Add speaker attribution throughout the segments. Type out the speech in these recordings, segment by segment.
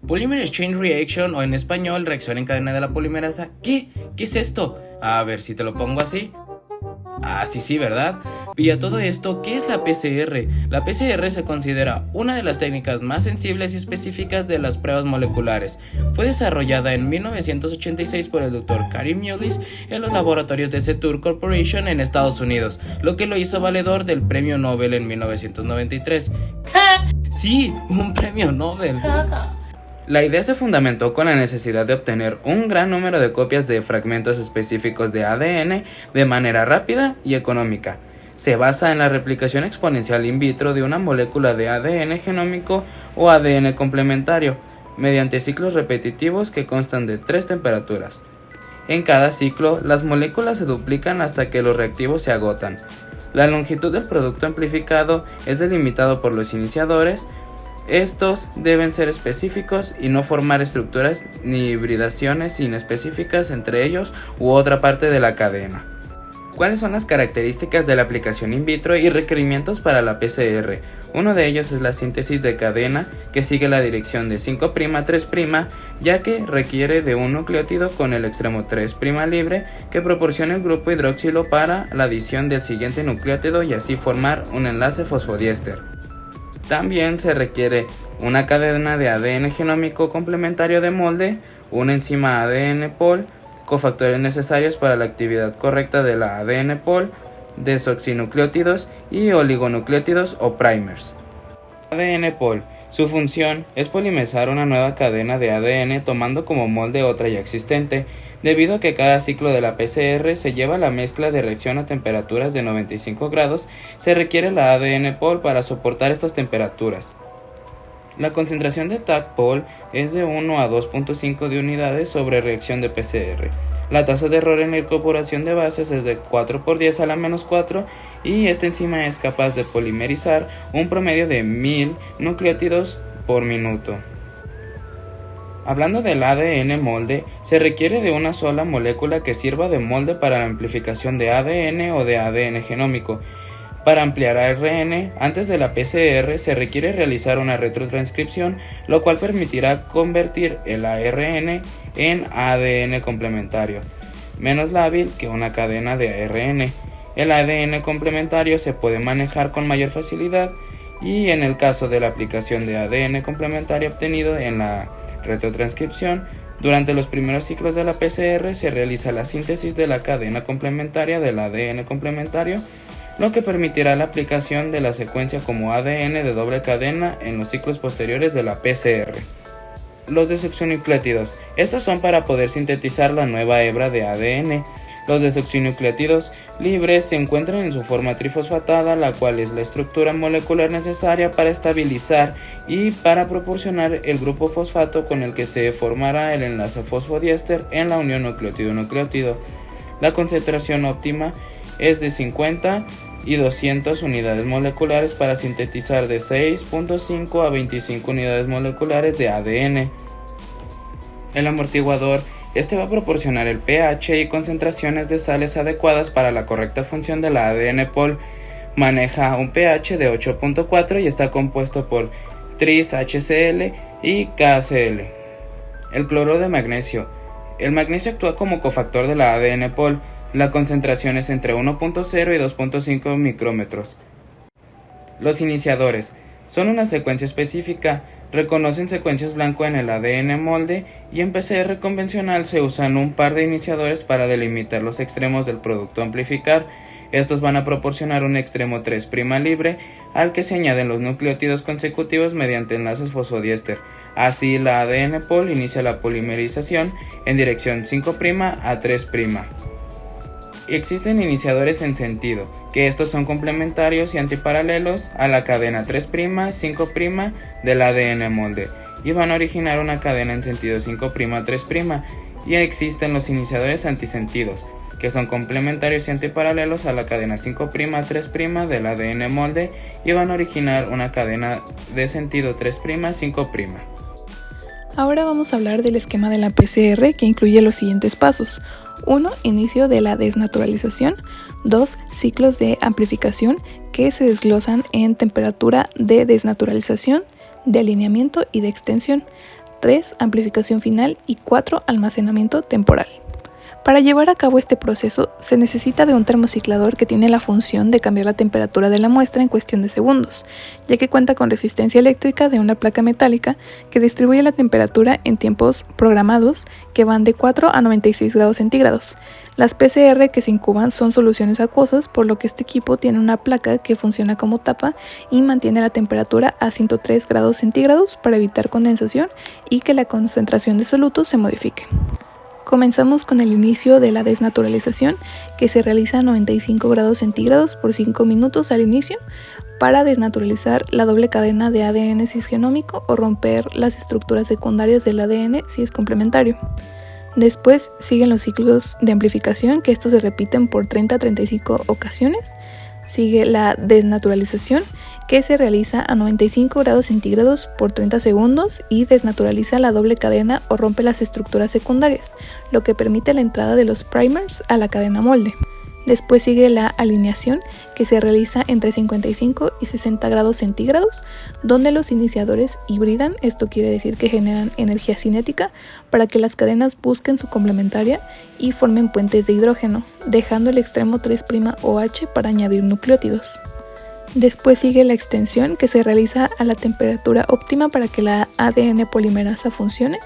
Speaker 1: Polymerase Chain Reaction, o en español, reacción en cadena de la polimerasa. ¿Qué? ¿Qué es esto? A ver si te lo pongo así. Ah, sí, ¿verdad? Y a todo esto, ¿qué es la PCR? La PCR se considera una de las técnicas más sensibles y específicas de las pruebas moleculares. Fue desarrollada en 1986 por el Dr. Karim Mullis en los laboratorios de Setur Corporation en Estados Unidos, lo que lo hizo valedor del Premio Nobel en 1993. ¿Qué? Sí, un premio Nobel. La idea se fundamentó con la necesidad de obtener un gran número de copias de fragmentos específicos de ADN de manera rápida y económica. Se basa en la replicación exponencial in vitro de una molécula de ADN genómico o ADN complementario, mediante ciclos repetitivos que constan de 3 temperaturas. En cada ciclo, las moléculas se duplican hasta que los reactivos se agotan. La longitud del producto amplificado es delimitado por los iniciadores. Estos deben ser específicos y no formar estructuras ni hibridaciones inespecíficas entre ellos u otra parte de la cadena. ¿Cuáles son las características de la aplicación in vitro y requerimientos para la PCR? Uno de ellos es la síntesis de cadena, que sigue la dirección de 5'-3', ya que requiere de un nucleótido con el extremo 3' libre que proporciona el grupo hidroxilo para la adición del siguiente nucleótido y así formar un enlace fosfodiéster. También se requiere una cadena de ADN genómico complementario de molde, una enzima ADN Pol, cofactores necesarios para la actividad correcta de la ADN Pol, desoxinucleótidos y oligonucleótidos o primers. ADN Pol. Su función es polimerizar una nueva cadena de ADN tomando como molde otra ya existente, debido a que cada ciclo de la PCR se lleva la mezcla de reacción a temperaturas de 95 grados, se requiere la ADN Pol para soportar estas temperaturas. La concentración de Taq-Pol es de 1 a 2.5 de unidades sobre reacción de PCR. La tasa de error en la incorporación de bases es de 4 por 10 a la menos 4 y esta enzima es capaz de polimerizar un promedio de 1000 nucleótidos por minuto. Hablando del ADN molde, se requiere de una sola molécula que sirva de molde para la amplificación de ADN o de ADN genómico. Para ampliar ARN, antes de la PCR se requiere realizar una retrotranscripción, lo cual permitirá convertir el ARN en ADN complementario, menos lábil que una cadena de ARN. El ADN complementario se puede manejar con mayor facilidad y en el caso de la aplicación de ADN complementario obtenido en la retrotranscripción, durante los primeros ciclos de la PCR se realiza la síntesis de la cadena complementaria del ADN complementario, lo que permitirá la aplicación de la secuencia como ADN de doble cadena en los ciclos posteriores de la PCR. Los desoxinucleótidos. Estos son para poder sintetizar la nueva hebra de ADN. Los desoxinucleótidos libres se encuentran en su forma trifosfatada, la cual es la estructura molecular necesaria para estabilizar y para proporcionar el grupo fosfato con el que se formará el enlace fosfodiéster en la unión nucleótido-nucleótido. La concentración óptima es de 50 y 200 unidades moleculares para sintetizar de 6.5 a 25 unidades moleculares de ADN. El amortiguador. Este va a proporcionar el pH y concentraciones de sales adecuadas para la correcta función de la ADN Pol. Maneja un pH de 8.4 y está compuesto por tris-HCl y KCl. El cloruro de magnesio. El magnesio actúa como cofactor de la ADN Pol. La concentración es entre 1.0 y 2.5 micrómetros. Los iniciadores son una secuencia específica. Reconocen secuencias blanco en el ADN molde y en PCR convencional se usan un par de iniciadores para delimitar los extremos del producto a amplificar. Estos van a proporcionar un extremo 3' libre al que se añaden los nucleótidos consecutivos mediante enlaces fosfodiéster. Así la ADN Pol inicia la polimerización en dirección 5' a 3'. Existen iniciadores en sentido, que estos son complementarios y antiparalelos a la cadena 3', 5' del ADN molde y van a originar una cadena en sentido 5', 3'. Y existen los iniciadores antisentidos, que son complementarios y antiparalelos a la cadena 5', 3' del ADN molde y van a originar una cadena de sentido 3', 5'.
Speaker 2: Ahora vamos a hablar del esquema de la PCR, que incluye los siguientes pasos. 1. Inicio de la desnaturalización. 2. Ciclos de amplificación que se desglosan en temperatura de desnaturalización, de alineamiento y de extensión. 3. Amplificación final y 4. Almacenamiento temporal. Para llevar a cabo este proceso se necesita de un termociclador que tiene la función de cambiar la temperatura de la muestra en cuestión de segundos, ya que cuenta con resistencia eléctrica de una placa metálica que distribuye la temperatura en tiempos programados que van de 4 a 96 grados centígrados. Las PCR que se incuban son soluciones acuosas, por lo que este equipo tiene una placa que funciona como tapa y mantiene la temperatura a 103 grados centígrados para evitar condensación y que la concentración de solutos se modifique. Comenzamos con el inicio de la desnaturalización, que se realiza a 95 grados centígrados por 5 minutos al inicio para desnaturalizar la doble cadena de ADN cisgenómico o romper las estructuras secundarias del ADN si es complementario. Después siguen los ciclos de amplificación, que estos se repiten por 30 a 35 ocasiones. Sigue la desnaturalización, que se realiza a 95 grados centígrados por 30 segundos y desnaturaliza la doble cadena o rompe las estructuras secundarias, lo que permite la entrada de los primers a la cadena molde. Después sigue la alineación, que se realiza entre 55 y 60 grados centígrados, donde los iniciadores hibridan, esto quiere decir que generan energía cinética para que las cadenas busquen su complementaria y formen puentes de hidrógeno, dejando el extremo 3'OH para añadir nucleótidos. Después sigue la extensión, que se realiza a la temperatura óptima para que la ADN polimerasa funcione.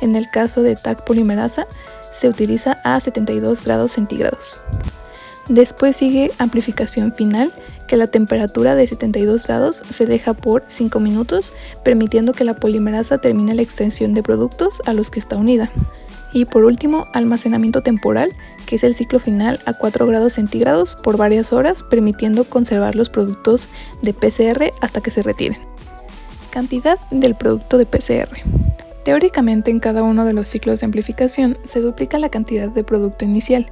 Speaker 2: En el caso de Taq polimerasa se utiliza a 72 grados centígrados. Después sigue amplificación final, que la temperatura de 72 grados se deja por 5 minutos, permitiendo que la polimerasa termine la extensión de productos a los que está unida. Y por último, almacenamiento temporal, que es el ciclo final a 4 grados centígrados por varias horas, permitiendo conservar los productos de PCR hasta que se retiren. Cantidad del producto de PCR. Teóricamente, en cada uno de los ciclos de amplificación se duplica la cantidad de producto inicial,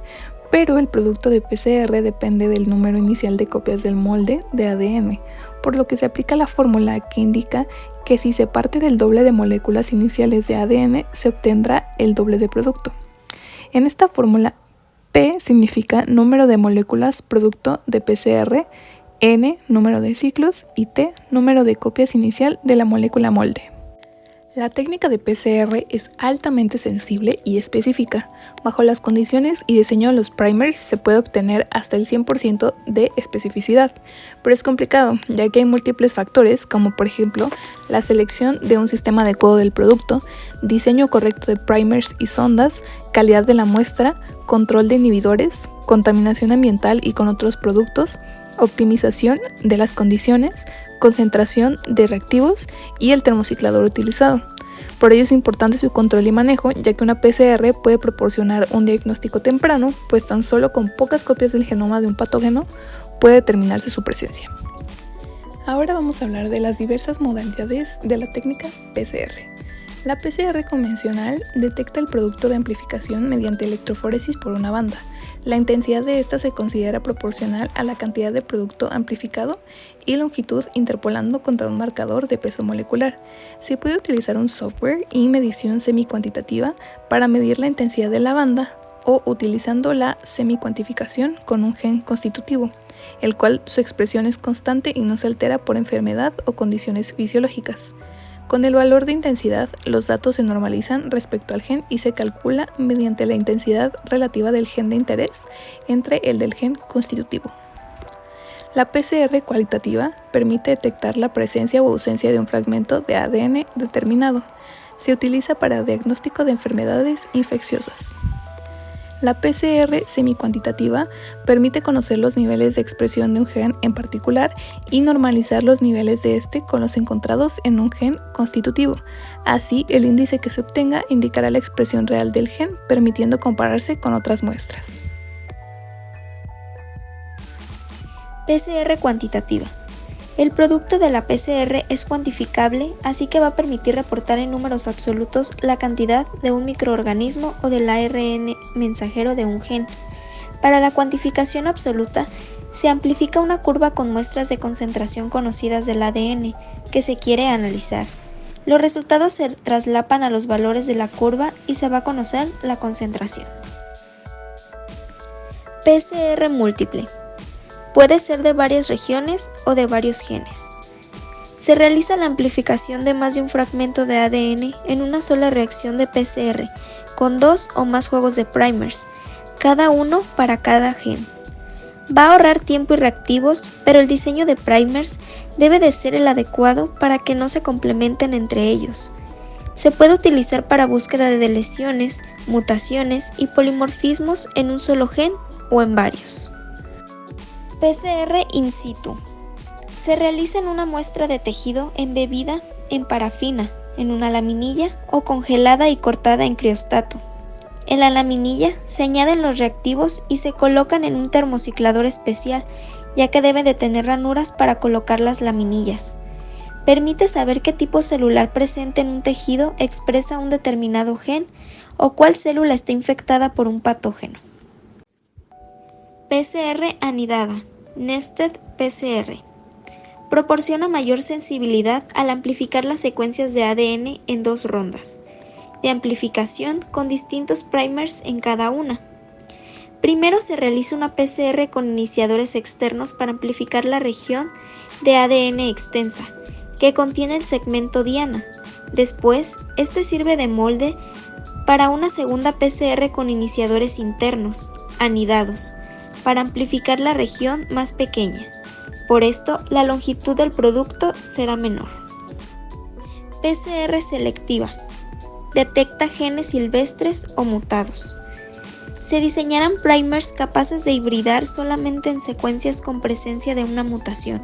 Speaker 2: pero el producto de PCR depende del número inicial de copias del molde de ADN, por lo que se aplica la fórmula que indica que si se parte del doble de moléculas iniciales de ADN, se obtendrá el doble de producto. En esta fórmula, P significa número de moléculas producto de PCR, N número de ciclos y T número de copias inicial de la molécula molde. La técnica de PCR es altamente sensible y específica. Bajo las condiciones y diseño de los primers se puede obtener hasta el 100% de especificidad, pero es complicado ya que hay múltiples factores como por ejemplo la selección de un sistema adecuado del producto, diseño correcto de primers y sondas, calidad de la muestra, control de inhibidores, contaminación ambiental y con otros productos, optimización de las condiciones, concentración de reactivos y el termociclador utilizado. Por ello es importante su control y manejo, ya que una PCR puede proporcionar un diagnóstico temprano, pues tan solo con pocas copias del genoma de un patógeno puede determinarse su presencia. Ahora vamos a hablar de las diversas modalidades de la técnica PCR. La PCR convencional detecta el producto de amplificación mediante electroforesis por una banda. La intensidad de esta se considera proporcional a la cantidad de producto amplificado y longitud interpolando contra un marcador de peso molecular. Se puede utilizar un software y medición semicuantitativa para medir la intensidad de la banda o utilizando la semicuantificación con un gen constitutivo, el cual su expresión es constante y no se altera por enfermedad o condiciones fisiológicas. Con el valor de intensidad, los datos se normalizan respecto al gen y se calcula mediante la intensidad relativa del gen de interés entre el del gen constitutivo. La PCR cualitativa permite detectar la presencia o ausencia de un fragmento de ADN determinado. Se utiliza para diagnóstico de enfermedades infecciosas. La PCR semicuantitativa permite conocer los niveles de expresión de un gen en particular y normalizar los niveles de este con los encontrados en un gen constitutivo. Así, el índice que se obtenga indicará la expresión real del gen, permitiendo compararse con otras muestras.
Speaker 3: PCR cuantitativa. El producto de la PCR es cuantificable, así que va a permitir reportar en números absolutos la cantidad de un microorganismo o del ARN mensajero de un gen. Para la cuantificación absoluta, se amplifica una curva con muestras de concentración conocidas del ADN que se quiere analizar. Los resultados se traslapan a los valores de la curva y se va a conocer la concentración. PCR múltiple. Puede ser de varias regiones o de varios genes. Se realiza la amplificación de más de un fragmento de ADN en una sola reacción de PCR, con 2 o más juegos de primers, cada uno para cada gen. Va a ahorrar tiempo y reactivos, pero el diseño de primers debe de ser el adecuado para que no se complementen entre ellos. Se puede utilizar para búsqueda de lesiones, mutaciones y polimorfismos en un solo gen o en varios. PCR in situ. Se realiza en una muestra de tejido embebida en parafina, en una laminilla o congelada y cortada en criostato. En la laminilla se añaden los reactivos y se colocan en un termociclador especial, ya que debe de tener ranuras para colocar las laminillas. Permite saber qué tipo celular presente en un tejido expresa un determinado gen o cuál célula está infectada por un patógeno. PCR anidada, Nested PCR. Proporciona mayor sensibilidad al amplificar las secuencias de ADN en 2 rondas de amplificación con distintos primers en cada una. Primero se realiza una PCR con iniciadores externos para amplificar la región de ADN extensa, que contiene el segmento diana. Después, este sirve de molde para una segunda PCR con iniciadores internos, anidados, para amplificar la región más pequeña. Por esto, la longitud del producto será menor. PCR selectiva. Detecta genes silvestres o mutados. Se diseñarán primers capaces de hibridar solamente en secuencias con presencia de una mutación,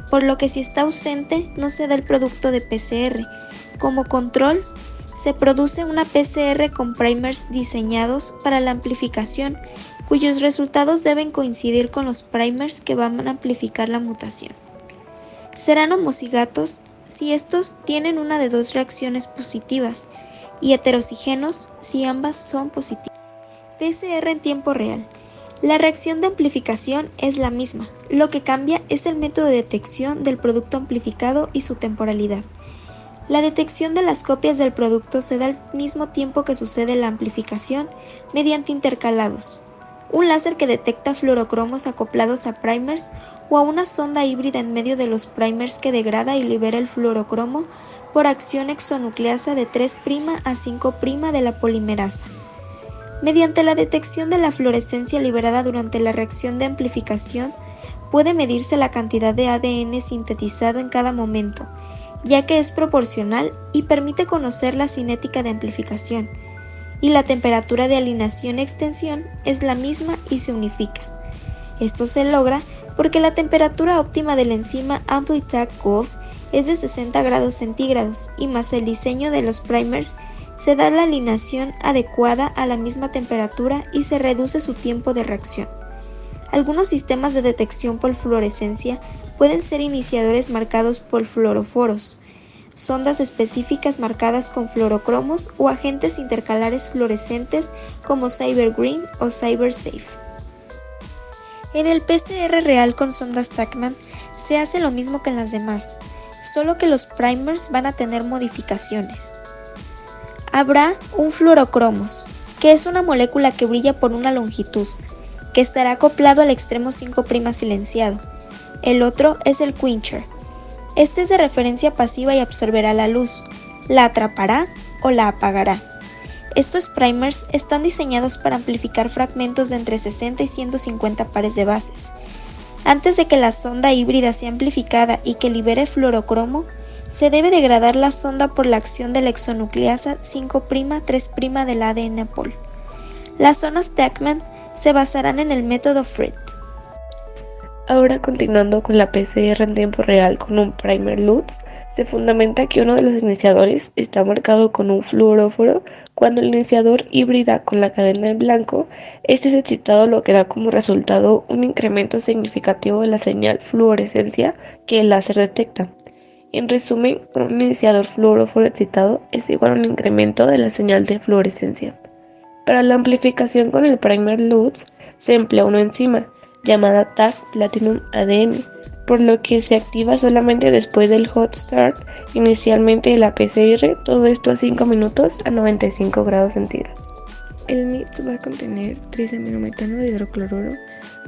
Speaker 3: por lo que si está ausente no se da el producto de PCR. Como control, se produce una PCR con primers diseñados para la amplificación, cuyos resultados deben coincidir con los primers que van a amplificar la mutación. Serán homocigatos si estos tienen una de 2 reacciones positivas, y heterocígenos si ambas son positivas. PCR en tiempo real. La reacción de amplificación es la misma, lo que cambia es el método de detección del producto amplificado y su temporalidad. La detección de las copias del producto se da al mismo tiempo que sucede la amplificación mediante intercalados. Un láser que detecta fluorocromos acoplados a primers o a una sonda híbrida en medio de los primers que degrada y libera el fluorocromo por acción exonucleasa de 3' a 5' de la polimerasa. Mediante la detección de la fluorescencia liberada durante la reacción de amplificación, puede medirse la cantidad de ADN sintetizado en cada momento, ya que es proporcional y permite conocer la cinética de amplificación, y la temperatura de alineación-extensión es la misma y se unifica. Esto se logra porque la temperatura óptima de la enzima AmpliTag Gold es de 60 grados centígrados y más el diseño de los primers se da la alineación adecuada a la misma temperatura y se reduce su tiempo de reacción. Algunos sistemas de detección por fluorescencia pueden ser iniciadores marcados por fluoroforos, sondas específicas marcadas con fluorocromos o agentes intercalares fluorescentes como CyberGreen o CyberSafe. En el PCR real con sondas Tachman se hace lo mismo que en las demás, solo que los primers van a tener modificaciones. Habrá un fluorocromos, que es una molécula que brilla por una longitud, que estará acoplado al extremo 5' silenciado. El otro es el quencher. Este es de referencia pasiva y absorberá la luz, la atrapará o la apagará. Estos primers están diseñados para amplificar fragmentos de entre 60 y 150 pares de bases. Antes de que la sonda híbrida sea amplificada y que libere fluorocromo, se debe degradar la sonda por la acción de la exonucleasa 5', 3' del ADN pol. Las zonas Tachman se basarán en el método Fried.
Speaker 4: Ahora, continuando con la PCR en tiempo real con un primer LUTS, se fundamenta que uno de los iniciadores está marcado con un fluoróforo. Cuando el iniciador híbrida con la cadena en blanco, este es excitado, lo que da como resultado un incremento significativo de la señal fluorescencia que el láser detecta. En resumen, un iniciador fluoróforo excitado es igual a un incremento de la señal de fluorescencia. Para la amplificación con el primer LUTS se emplea una enzima llamada Tag Platinum ADN, por lo que se activa solamente después del hot start inicialmente de la PCR, todo esto a 5 minutos a 95 grados centígrados. El mix va a contener triaminometano de hidrocloruro,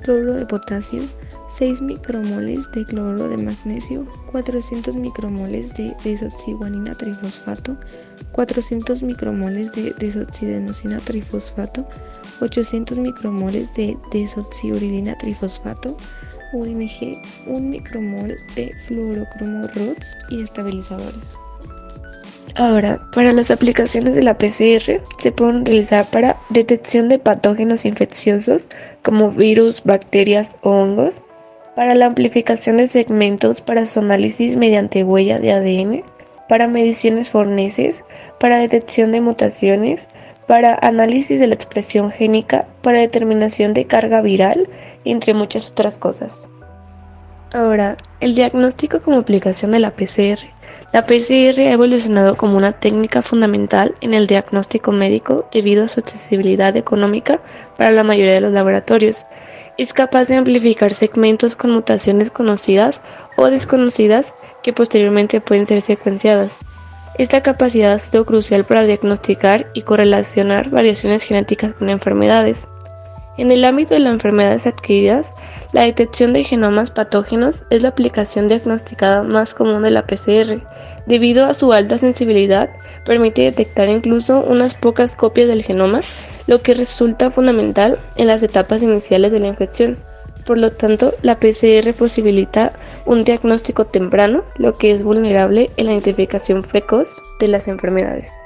Speaker 4: cloruro de potasio, 6 micromoles de cloruro de magnesio, 400 micromoles de desoxiguanina trifosfato, 400 micromoles de desoxiadenosina trifosfato, 800 micromoles de desoxiuridina trifosfato, UMG, 1 micromol de fluorocromo RUTS y estabilizadores. Ahora, para las aplicaciones de la PCR se pueden utilizar para detección de patógenos infecciosos como virus, bacterias o hongos, para la amplificación de segmentos para su análisis mediante huella de ADN, para mediciones forenses, para detección de mutaciones, para análisis de la expresión génica, para determinación de carga viral, entre muchas otras cosas. Ahora, el diagnóstico como aplicación de la PCR. La PCR ha evolucionado como una técnica fundamental en el diagnóstico médico debido a su accesibilidad económica para la mayoría de los laboratorios. Es capaz de amplificar segmentos con mutaciones conocidas o desconocidas que posteriormente pueden ser secuenciadas. Esta capacidad ha sido crucial para diagnosticar y correlacionar variaciones genéticas con enfermedades. En el ámbito de las enfermedades adquiridas, la detección de genomas patógenos es la aplicación diagnosticada más común de la PCR. Debido a su alta sensibilidad, permite detectar incluso unas pocas copias del genoma, lo que resulta fundamental en las etapas iniciales de la infección. Por lo tanto, la PCR posibilita un diagnóstico temprano, lo que es vulnerable en la identificación precoz de las enfermedades.